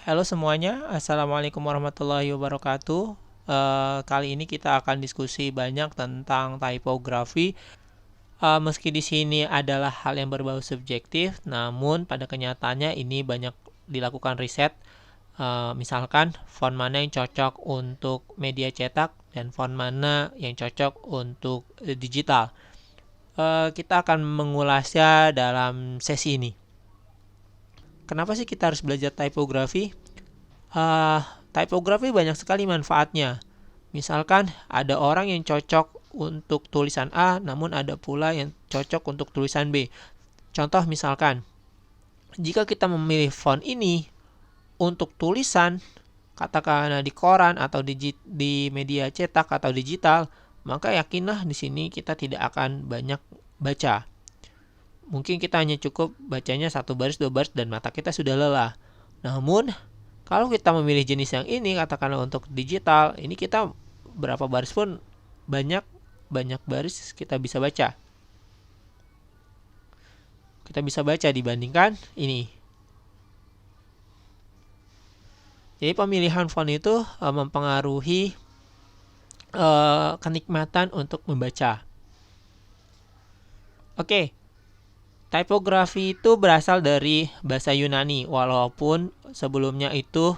Halo semuanya, Assalamualaikum warahmatullahi wabarakatuh. Kali ini kita akan diskusi banyak tentang typography. Meski di sini adalah hal yang berbau subjektif, namun pada kenyataannya ini banyak dilakukan riset. Misalkan font mana yang cocok untuk media cetak dan font mana yang cocok untuk digital. Kita akan mengulasnya dalam sesi ini. Kenapa sih kita harus belajar typography? Typography banyak sekali manfaatnya. Misalkan ada orang yang cocok untuk tulisan A, namun ada pula yang cocok untuk tulisan B. Contoh misalkan, jika kita memilih font ini untuk tulisan, katakanlah di koran atau di media cetak atau digital, maka yakinlah di sini kita tidak akan banyak baca. Mungkin kita hanya cukup bacanya 1 baris, 2 baris, dan mata kita sudah lelah. Namun, kalau kita memilih jenis yang ini, katakanlah untuk digital, ini kita berapa baris pun banyak baris kita bisa baca. Kita bisa baca dibandingkan ini. Jadi pemilihan font itu mempengaruhi kenikmatan untuk membaca. Oke. Typography itu berasal dari bahasa Yunani, walaupun sebelumnya itu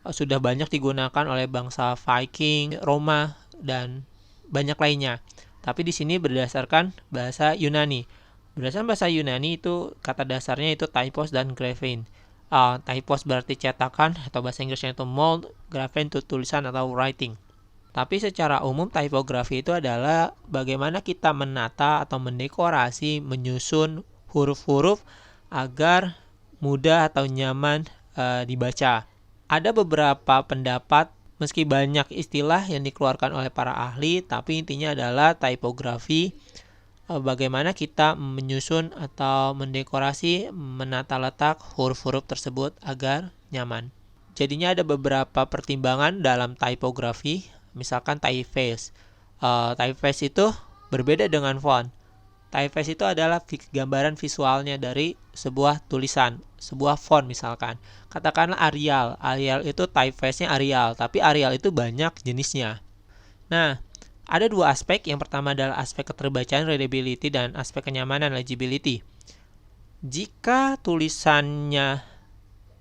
sudah banyak digunakan oleh bangsa Viking, Roma, dan banyak lainnya. Tapi di sini berdasarkan bahasa Yunani. Berdasarkan bahasa Yunani itu kata dasarnya itu typos dan graphein. Typos berarti cetakan atau bahasa Inggrisnya itu mold, graphein itu tulisan atau writing. Tapi secara umum typography itu adalah bagaimana kita menata atau mendekorasi, menyusun huruf-huruf agar mudah atau nyaman dibaca. Ada beberapa pendapat, meski banyak istilah yang dikeluarkan oleh para ahli, tapi intinya adalah typography bagaimana kita menyusun atau mendekorasi, menata letak huruf-huruf tersebut agar nyaman. Jadinya ada beberapa pertimbangan dalam typography, misalkan typeface. Typeface itu berbeda dengan font. Typeface itu adalah gambaran visualnya dari sebuah tulisan, sebuah font misalkan. Katakanlah Arial. Arial itu typeface-nya Arial, tapi Arial itu banyak jenisnya. Nah, ada dua aspek. Yang pertama adalah aspek keterbacaan, readability, dan aspek kenyamanan, legibility. Jika tulisannya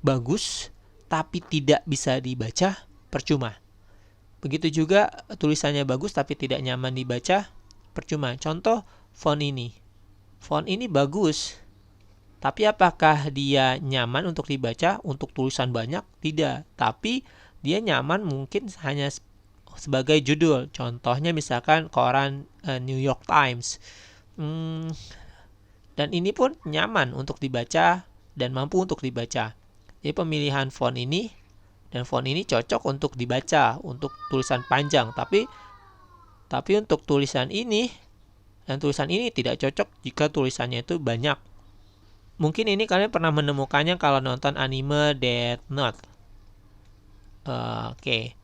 bagus, tapi tidak bisa dibaca, percuma. Begitu juga tulisannya bagus, tapi tidak nyaman dibaca, percuma. Contoh, font ini. Font ini bagus, tapi apakah dia nyaman untuk dibaca untuk tulisan banyak? Tidak. Tapi dia nyaman mungkin hanya sebagai judul. Contohnya misalkan koran New York Times. Dan ini pun nyaman untuk dibaca dan mampu untuk dibaca. Jadi pemilihan font ini dan font ini cocok untuk dibaca, untuk tulisan panjang. Tapi untuk tulisan ini dan tulisan ini tidak cocok jika tulisannya itu banyak. Mungkin ini kalian pernah menemukannya kalau nonton anime Death Note. Oke.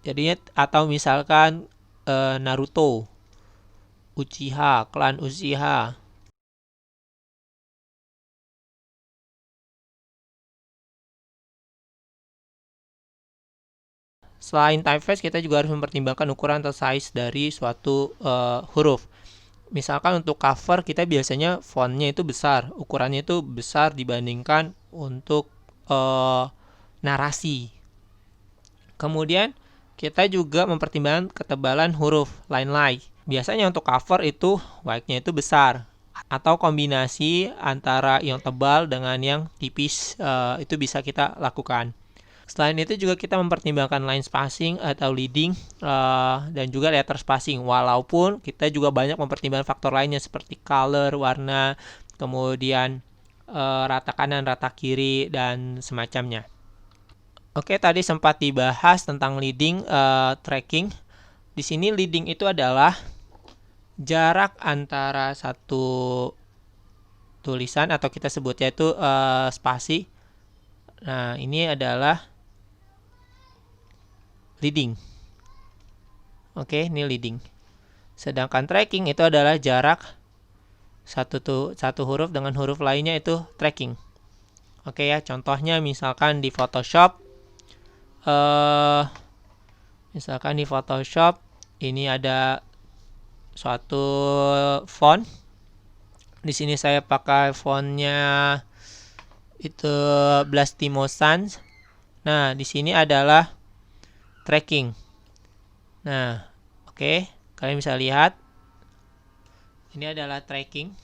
Jadinya atau misalkan Naruto, Uchiha, klan Uchiha. Selain typeface, kita juga harus mempertimbangkan ukuran atau size dari suatu huruf. Misalkan untuk cover, kita biasanya fontnya itu besar, ukurannya itu besar dibandingkan untuk narasi. Kemudian kita juga mempertimbangkan ketebalan huruf line. Biasanya untuk cover itu white-nya itu besar, atau kombinasi antara yang tebal dengan yang tipis itu bisa kita lakukan. Selain itu juga kita mempertimbangkan line spacing atau leading dan juga letter spacing. Walaupun kita juga banyak mempertimbangkan faktor lainnya seperti color, warna, kemudian rata kanan, rata kiri, dan semacamnya. Oke, tadi sempat dibahas tentang leading, tracking. Di sini leading itu adalah jarak antara satu tulisan atau kita sebutnya itu spasi. Nah, ini adalah leading. Oke, ini leading. Sedangkan tracking itu adalah jarak satu huruf dengan huruf lainnya itu tracking. Oke ya, contohnya misalkan di Photoshop, eh misalkan di Photoshop ini ada suatu font. Di sini saya pakai fontnya itu Blastimo Sans. Nah, di sini adalah tracking. Nah, oke, kalian bisa lihat ini adalah tracking.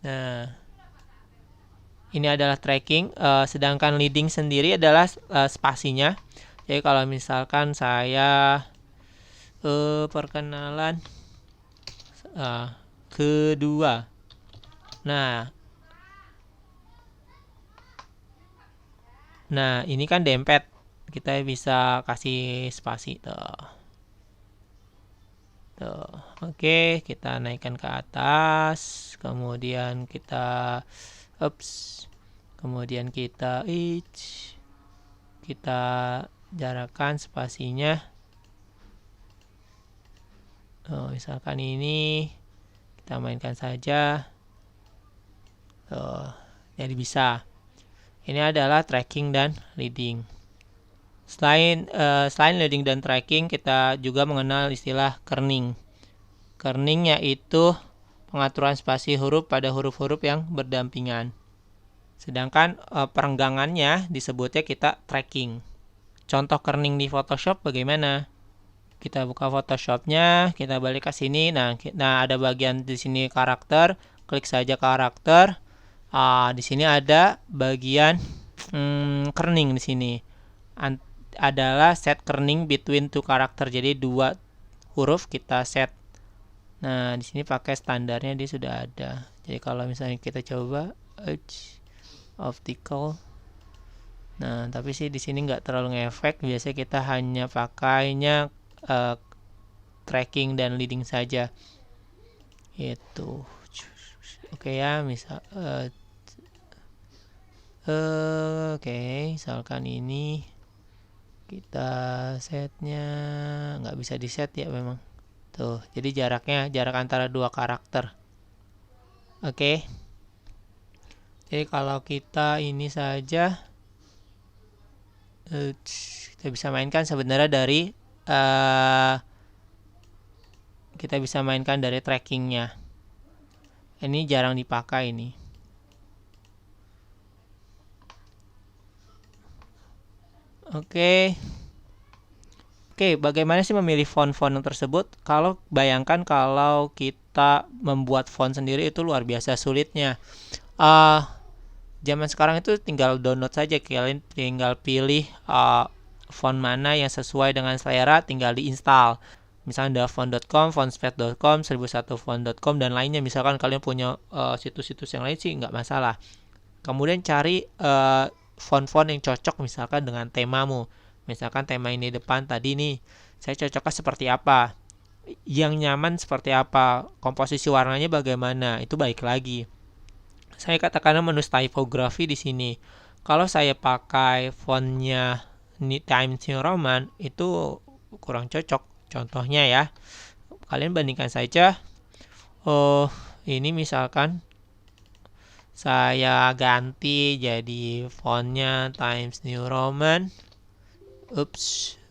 Nah, ini adalah tracking, sedangkan leading sendiri adalah spasinya. Jadi kalau misalkan saya perkenalan kedua, nah ini kan dempet, kita bisa kasih spasi tuh. Oke, kita naikkan ke atas, kemudian kita kemudian kita jarakkan spasinya. Misalkan ini kita mainkan saja. Jadi bisa. Ini adalah tracking dan leading. Selain leading dan tracking, kita juga mengenal istilah kerning. Kerning yaitu pengaturan spasi huruf pada huruf-huruf yang berdampingan. Sedangkan perenggangannya disebutnya kita tracking. Contoh kerning di Photoshop bagaimana? Kita buka Photoshopnya, kita balik ke sini. Nah ada bagian di sini karakter, klik saja karakter. Di sini ada bagian kerning di sini. Adalah set kerning between two karakter. Jadi dua huruf kita set. Nah, di sini pakai standarnya dia sudah ada. Jadi kalau misalnya kita coba optical. Nah, tapi sih di sini nggak terlalu ngefek. Biasanya kita hanya pakainya tracking dan leading saja. Itu. Oke ya, misal misalkan ini kita setnya nggak bisa di set ya memang. Tuh, jadi jarak antara dua karakter. Oke. Jadi kalau kita ini saja kita bisa mainkan sebenarnya dari kita bisa mainkan dari trackingnya. Ini jarang dipakai ini. Oke, bagaimana sih memilih font-font tersebut? Kalau bayangkan kalau kita membuat font sendiri itu luar biasa sulitnya. Zaman sekarang itu tinggal download saja, kalian tinggal pilih font mana yang sesuai dengan selera, tinggal diinstal. Misalnya ada font.com, fontspace.com, 1001font.com dan lainnya. Misalkan kalian punya situs-situs yang lain sih nggak masalah. Kemudian cari font-font yang cocok misalkan dengan temamu. Misalkan tema ini depan tadi nih, saya cocoknya seperti apa, yang nyaman seperti apa, komposisi warnanya bagaimana, itu baik lagi. Saya katakan menu typography di sini. Kalau saya pakai fontnya Times New Roman itu kurang cocok. Contohnya ya, kalian bandingkan saja. Ini misalkan saya ganti jadi fontnya Times New Roman.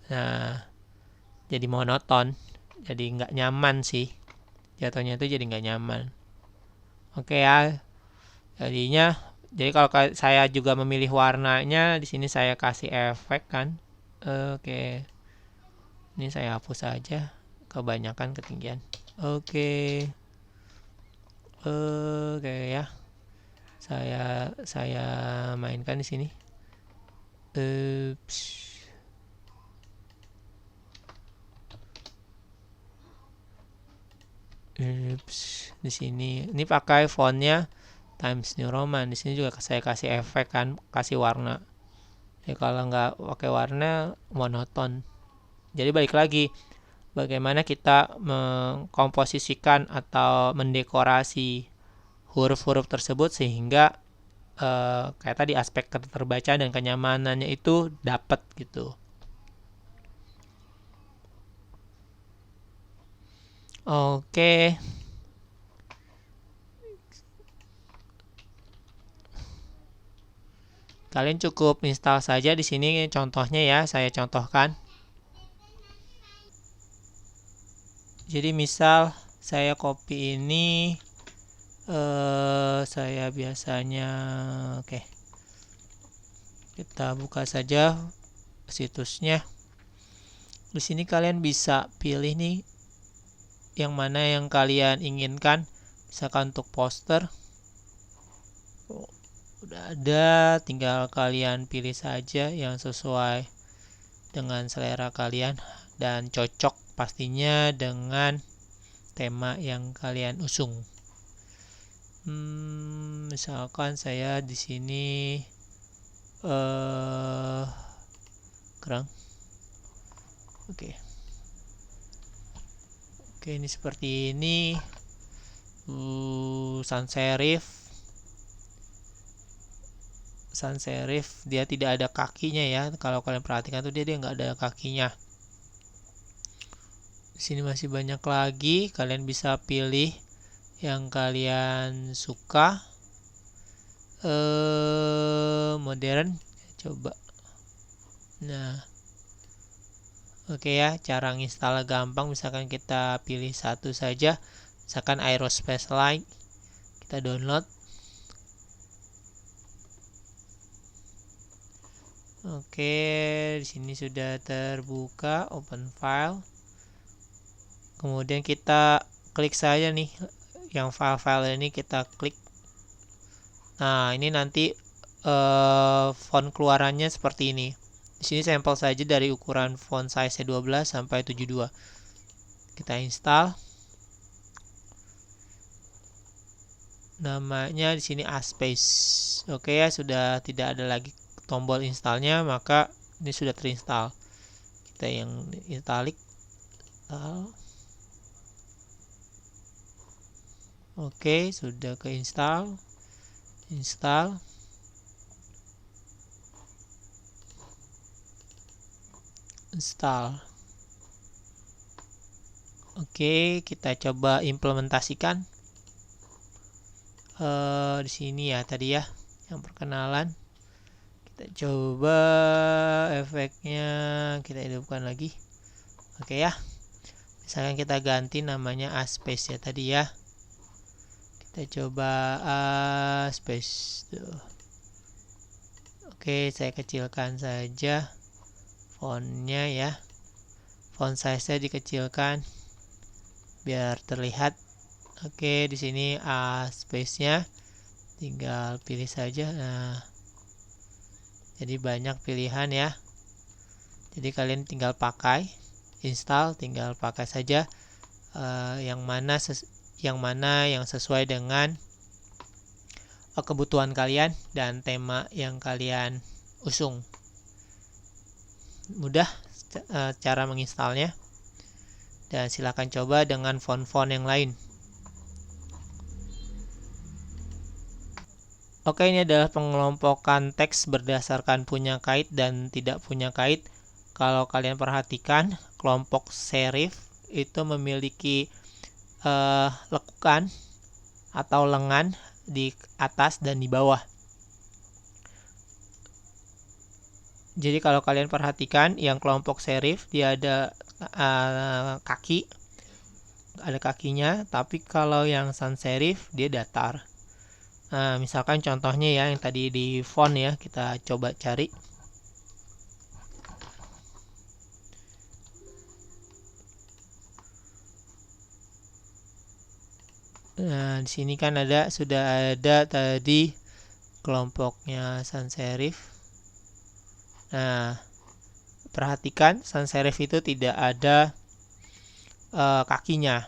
Nah, jadi monoton, jadi nggak nyaman sih. Jatuhnya itu jadi nggak nyaman. Oke ya, jadi kalau saya juga memilih warnanya, di sini saya kasih efek kan. Oke, ini saya hapus saja, kebanyakan ketinggian. Oke ya, saya mainkan di sini. Di sini ini pakai fontnya Times New Roman. Di sini juga saya kasih efek kan, kasih warna. Ya kalau nggak pakai warna monoton. Jadi balik lagi, bagaimana kita mengkomposisikan atau mendekorasi huruf-huruf tersebut sehingga kayak tadi aspek terbaca dan kenyamanannya itu dapat gitu. Oke. Kalian cukup install saja di sini contohnya ya, saya contohkan. Jadi misal saya copy ini, saya biasanya, oke, kita buka saja situsnya. Di sini kalian bisa pilih nih yang mana yang kalian inginkan. Misalkan untuk poster, udah ada, tinggal kalian pilih saja yang sesuai dengan selera kalian dan cocok pastinya dengan tema yang kalian usung. Misalkan saya di sini kerang. Oke, ini seperti ini. Sans serif dia tidak ada kakinya ya. Kalau kalian perhatikan tuh dia nggak ada kakinya. Di sini masih banyak lagi. Kalian bisa pilih yang kalian suka. Modern, coba. Nah, oke ya, cara install gampang. Misalkan kita pilih satu saja, misalkan Aerospace Line, kita download. Oke, di sini sudah terbuka, open file. Kemudian kita klik saja nih yang file-file ini, kita klik. Nah, ini nanti font keluarannya seperti ini. Di sini sampel saja dari ukuran font size 12 sampai 72. Kita install. Namanya di sini Aspace. Oke ya, sudah tidak ada lagi tombol installnya, maka ini sudah terinstall. Kita yang italic. Oke, sudah keinstall. Install. Oke, kita coba implementasikan. Di sini ya tadi ya yang perkenalan. Kita coba efeknya, kita hidupkan lagi. Oke ya, misalkan kita ganti namanya Aspace ya tadi ya. Kita coba Aspace tuh. Oke, saya kecilkan saja fontnya ya. Font size-nya dikecilkan biar terlihat. Oke, di sini space-nya tinggal pilih saja. Nah, jadi banyak pilihan ya. Jadi kalian tinggal pakai, install, tinggal pakai saja yang mana yang sesuai dengan kebutuhan kalian dan tema yang kalian usung. Mudah cara menginstalnya. Dan silakan coba dengan font-font yang lain. Oke, ini adalah pengelompokan teks berdasarkan punya kait dan tidak punya kait. Kalau kalian perhatikan, kelompok serif itu memiliki lekukan atau lengan di atas dan di bawah. Jadi kalau kalian perhatikan, yang kelompok serif dia ada kaki, ada kakinya, tapi kalau yang sans serif dia datar. Nah, misalkan contohnya ya yang tadi di font ya, kita coba cari. Nah, di sini kan sudah ada tadi kelompoknya sans serif. Nah, perhatikan sans serif itu tidak ada kakinya.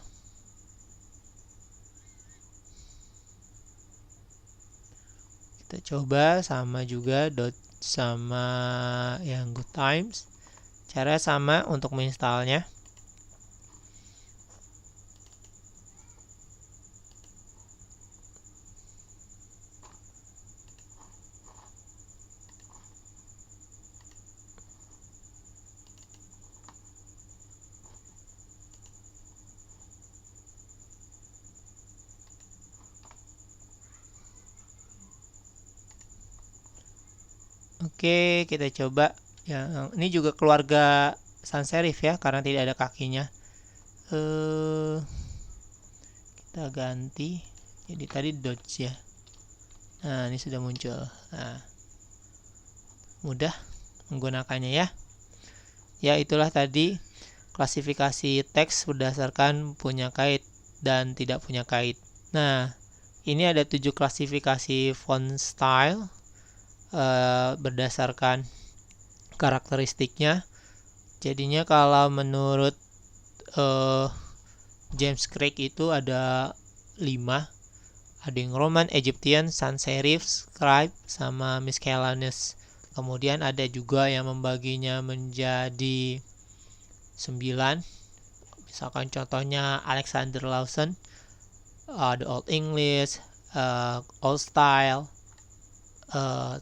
Kita coba sama juga dot sama yang good times. Cara sama untuk menginstalnya. Oke, kita coba. Yang ini juga keluarga sans serif ya, karena tidak ada kakinya. Kita ganti. Jadi tadi Dodge ya. Nah, ini sudah muncul. Nah, mudah menggunakannya ya. Ya, itulah tadi klasifikasi teks berdasarkan punya kait dan tidak punya kait. Nah, ini ada 7 klasifikasi font style berdasarkan karakteristiknya. Jadinya kalau menurut James Craig itu ada 5. Ada yang Roman, Egyptian, sans serif, scribe, sama miscellaneous. Kemudian ada juga yang membaginya menjadi 9. Misalkan contohnya Alexander Lawson, The Old English, Old Style,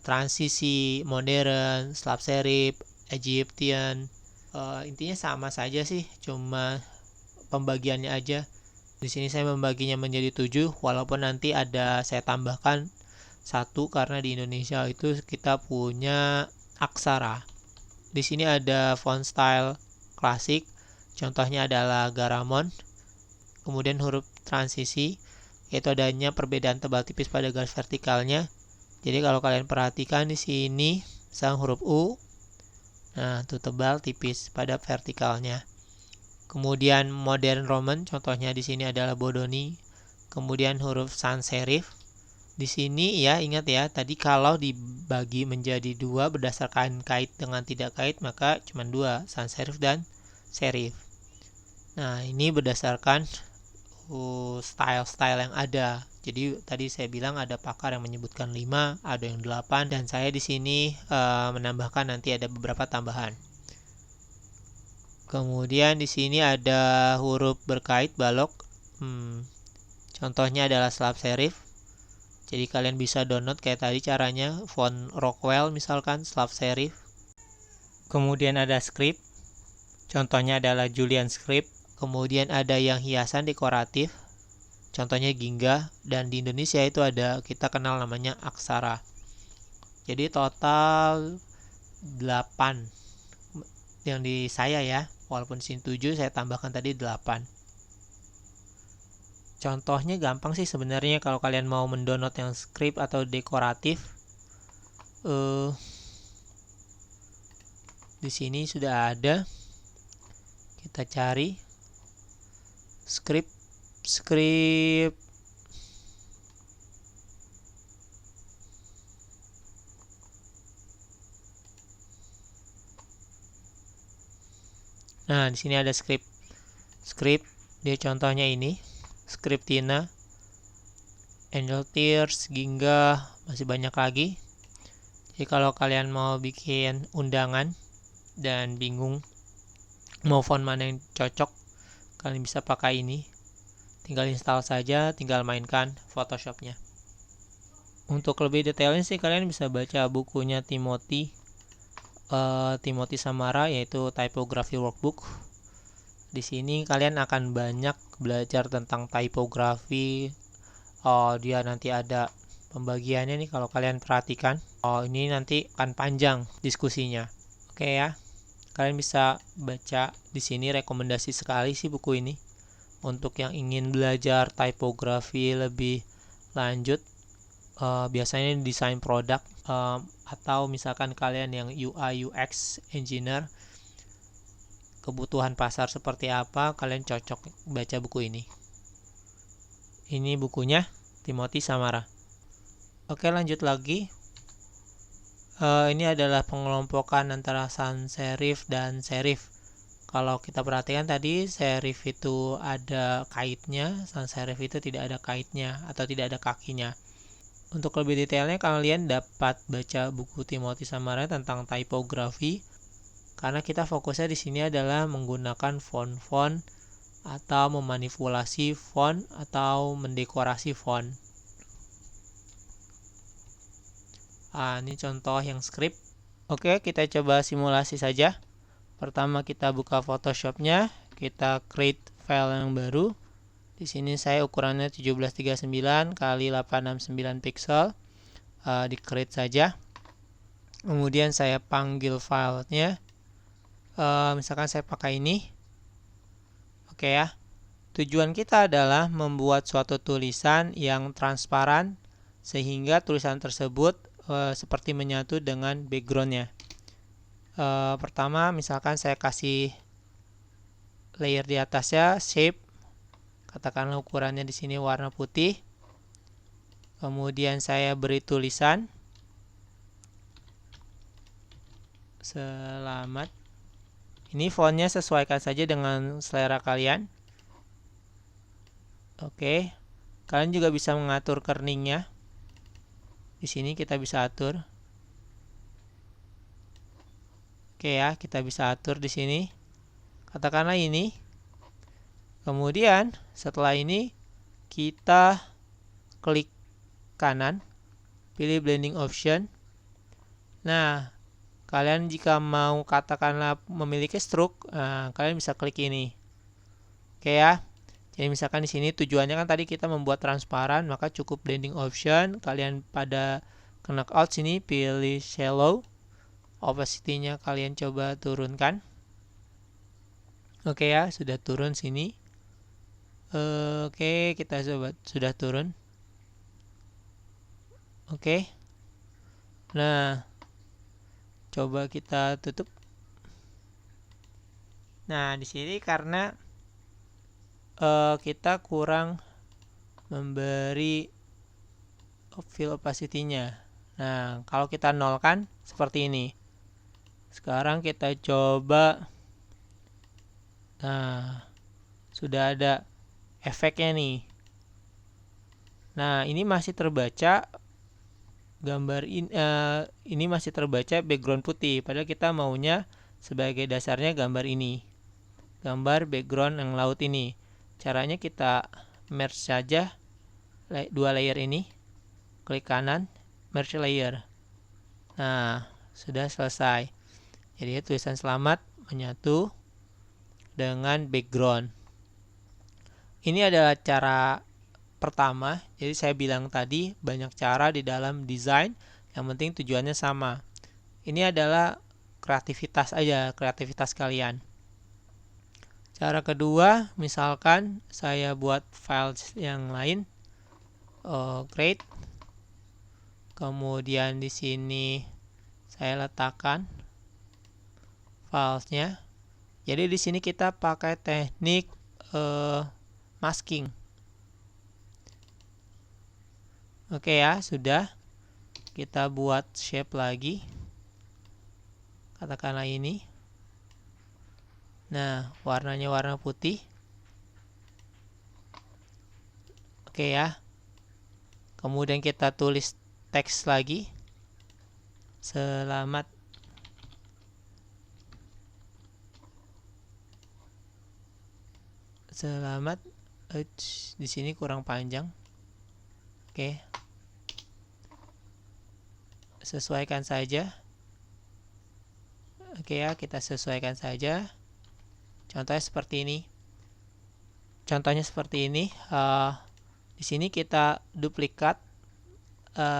transisi, modern, slab serif, Egyptian. Intinya sama saja sih, cuma pembagiannya aja. Di sini saya membaginya menjadi 7, walaupun nanti ada saya tambahkan 1 karena di Indonesia itu kita punya aksara. Di sini ada font style klasik, contohnya adalah Garamond. Kemudian huruf transisi, yaitu adanya perbedaan tebal tipis pada garis vertikalnya. Jadi kalau kalian perhatikan di sini sang huruf U, nah itu tebal tipis pada vertikalnya. Kemudian modern Roman, contohnya di sini adalah Bodoni. Kemudian huruf sans serif. Di sini ya ingat ya, tadi kalau dibagi menjadi 2 berdasarkan kait dengan tidak kait maka cuma 2, sans serif dan serif. Nah, ini berdasarkan style-style yang ada. Jadi tadi saya bilang ada pakar yang menyebutkan 5, ada yang 8, dan saya di sini menambahkan nanti ada beberapa tambahan. Kemudian di sini ada huruf berkait balok. Contohnya adalah slab serif. Jadi kalian bisa download kayak tadi caranya, font Rockwell misalkan slab serif. Kemudian ada script. Contohnya adalah Julian script. Kemudian ada yang hiasan dekoratif. Contohnya Gingga, dan di Indonesia itu ada kita kenal namanya aksara. Jadi total 8 yang di saya ya, walaupun sini 7 saya tambahkan tadi 8. Contohnya gampang sih sebenarnya kalau kalian mau mendownload yang script atau dekoratif. Di sini sudah ada. Kita cari script. Nah, di sini ada script. Dia contohnya ini, Scriptina, Angel Tears, Gingga, masih banyak lagi. Jadi kalau kalian mau bikin undangan dan bingung mau font mana yang cocok, kalian bisa pakai ini. Tinggal install saja, tinggal mainkan Photoshopnya. Untuk lebih detailnya sih kalian bisa baca bukunya Timothy Samara, yaitu Typography Workbook. Di sini kalian akan banyak belajar tentang typography. Dia nanti ada pembagiannya nih kalau kalian perhatikan. Ini nanti akan panjang diskusinya. Oke ya. Kalian bisa baca di sini, rekomendasi sekali sih buku ini. Untuk yang ingin belajar typography lebih lanjut, biasanya desain produk, atau misalkan kalian yang UI UX engineer, kebutuhan pasar seperti apa, kalian cocok baca buku ini. Ini bukunya Timothy Samara. Oke, lanjut lagi. Ini adalah pengelompokan antara sans serif dan serif. Kalau kita perhatikan tadi, serif itu ada kaitnya, sans serif itu tidak ada kaitnya atau tidak ada kakinya. Untuk lebih detailnya kalian dapat baca buku Timothy Samara tentang typography, karena kita fokusnya di sini adalah menggunakan font-font atau memanipulasi font atau mendekorasi font. Ini contoh yang script. Oke, kita coba simulasi saja. Pertama kita buka Photoshopnya, kita create file yang baru. Di sini saya ukurannya 1739 x 869 pixel. Di create saja. Kemudian saya panggil filenya. Misalkan saya pakai ini. Oke ya. Tujuan kita adalah membuat suatu tulisan yang transparan sehingga tulisan tersebut seperti menyatu dengan backgroundnya. Pertama, misalkan saya kasih layer di atasnya shape, katakanlah ukurannya di sini warna putih. Kemudian saya beri tulisan selamat. Ini fontnya sesuaikan saja dengan selera kalian. Oke, kalian juga bisa mengatur kerningnya. Di sini kita bisa atur. Oke ya, kita bisa atur di sini. Katakanlah ini. Kemudian setelah ini kita klik kanan, pilih blending option. Nah, kalian jika mau katakanlah memiliki stroke, kalian bisa klik ini. Oke ya. Jadi misalkan di sini tujuannya kan tadi kita membuat transparan, maka cukup blending option. Kalian pada knockout sini pilih shallow. Opacity-nya kalian coba turunkan. Oke ya, sudah turun sini. Oke, kita coba sudah turun. Oke. Nah, coba kita tutup. Nah, di sini karena kita kurang memberi fill opacity-nya. Nah, kalau kita nolkan seperti ini. Sekarang kita coba. Nah, sudah ada efeknya nih. Nah, ini masih terbaca gambar ini masih terbaca background putih, padahal kita maunya sebagai dasarnya gambar ini. Gambar background yang laut ini. Caranya kita merge saja dua layer ini. Klik kanan, merge layer. Nah, sudah selesai. Jadi tulisan selamat menyatu dengan background. Ini adalah cara pertama. Jadi saya bilang tadi banyak cara di dalam desain, yang penting tujuannya sama. Ini adalah kreativitas aja, kreativitas kalian. Cara kedua, misalkan saya buat file yang lain, create. Kemudian di sini saya letakkan filenya. Jadi di sini kita pakai teknik masking. Oke ya, sudah. Kita buat shape lagi. Katakanlah ini. Nah, warnanya warna putih. Oke ya. Kemudian kita tulis teks lagi. Selamat di sini kurang panjang. Oke. Sesuaikan saja. Oke ya, kita sesuaikan saja. Contohnya seperti ini. Di sini kita duplikat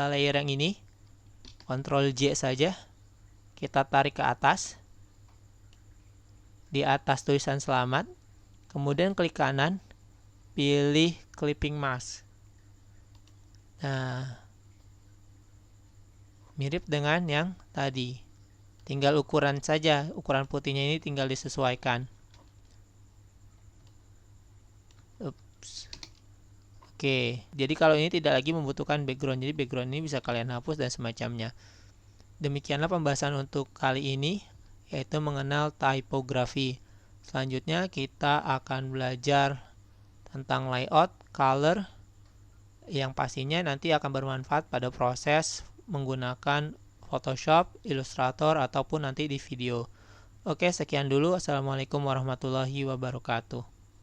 layer yang ini. Ctrl J saja. Kita tarik ke atas. Di atas tulisan selamat. Kemudian klik kanan. Pilih clipping mask. Nah, mirip dengan yang tadi. Tinggal ukuran saja. Ukuran putihnya ini tinggal disesuaikan. Oke, jadi kalau ini tidak lagi membutuhkan background, jadi background ini bisa kalian hapus dan semacamnya. Demikianlah pembahasan untuk kali ini, yaitu mengenal typography. Selanjutnya kita akan belajar tentang layout, color, yang pastinya nanti akan bermanfaat pada proses menggunakan Photoshop, Illustrator, ataupun nanti di video. Oke, sekian dulu. Assalamualaikum warahmatullahi wabarakatuh.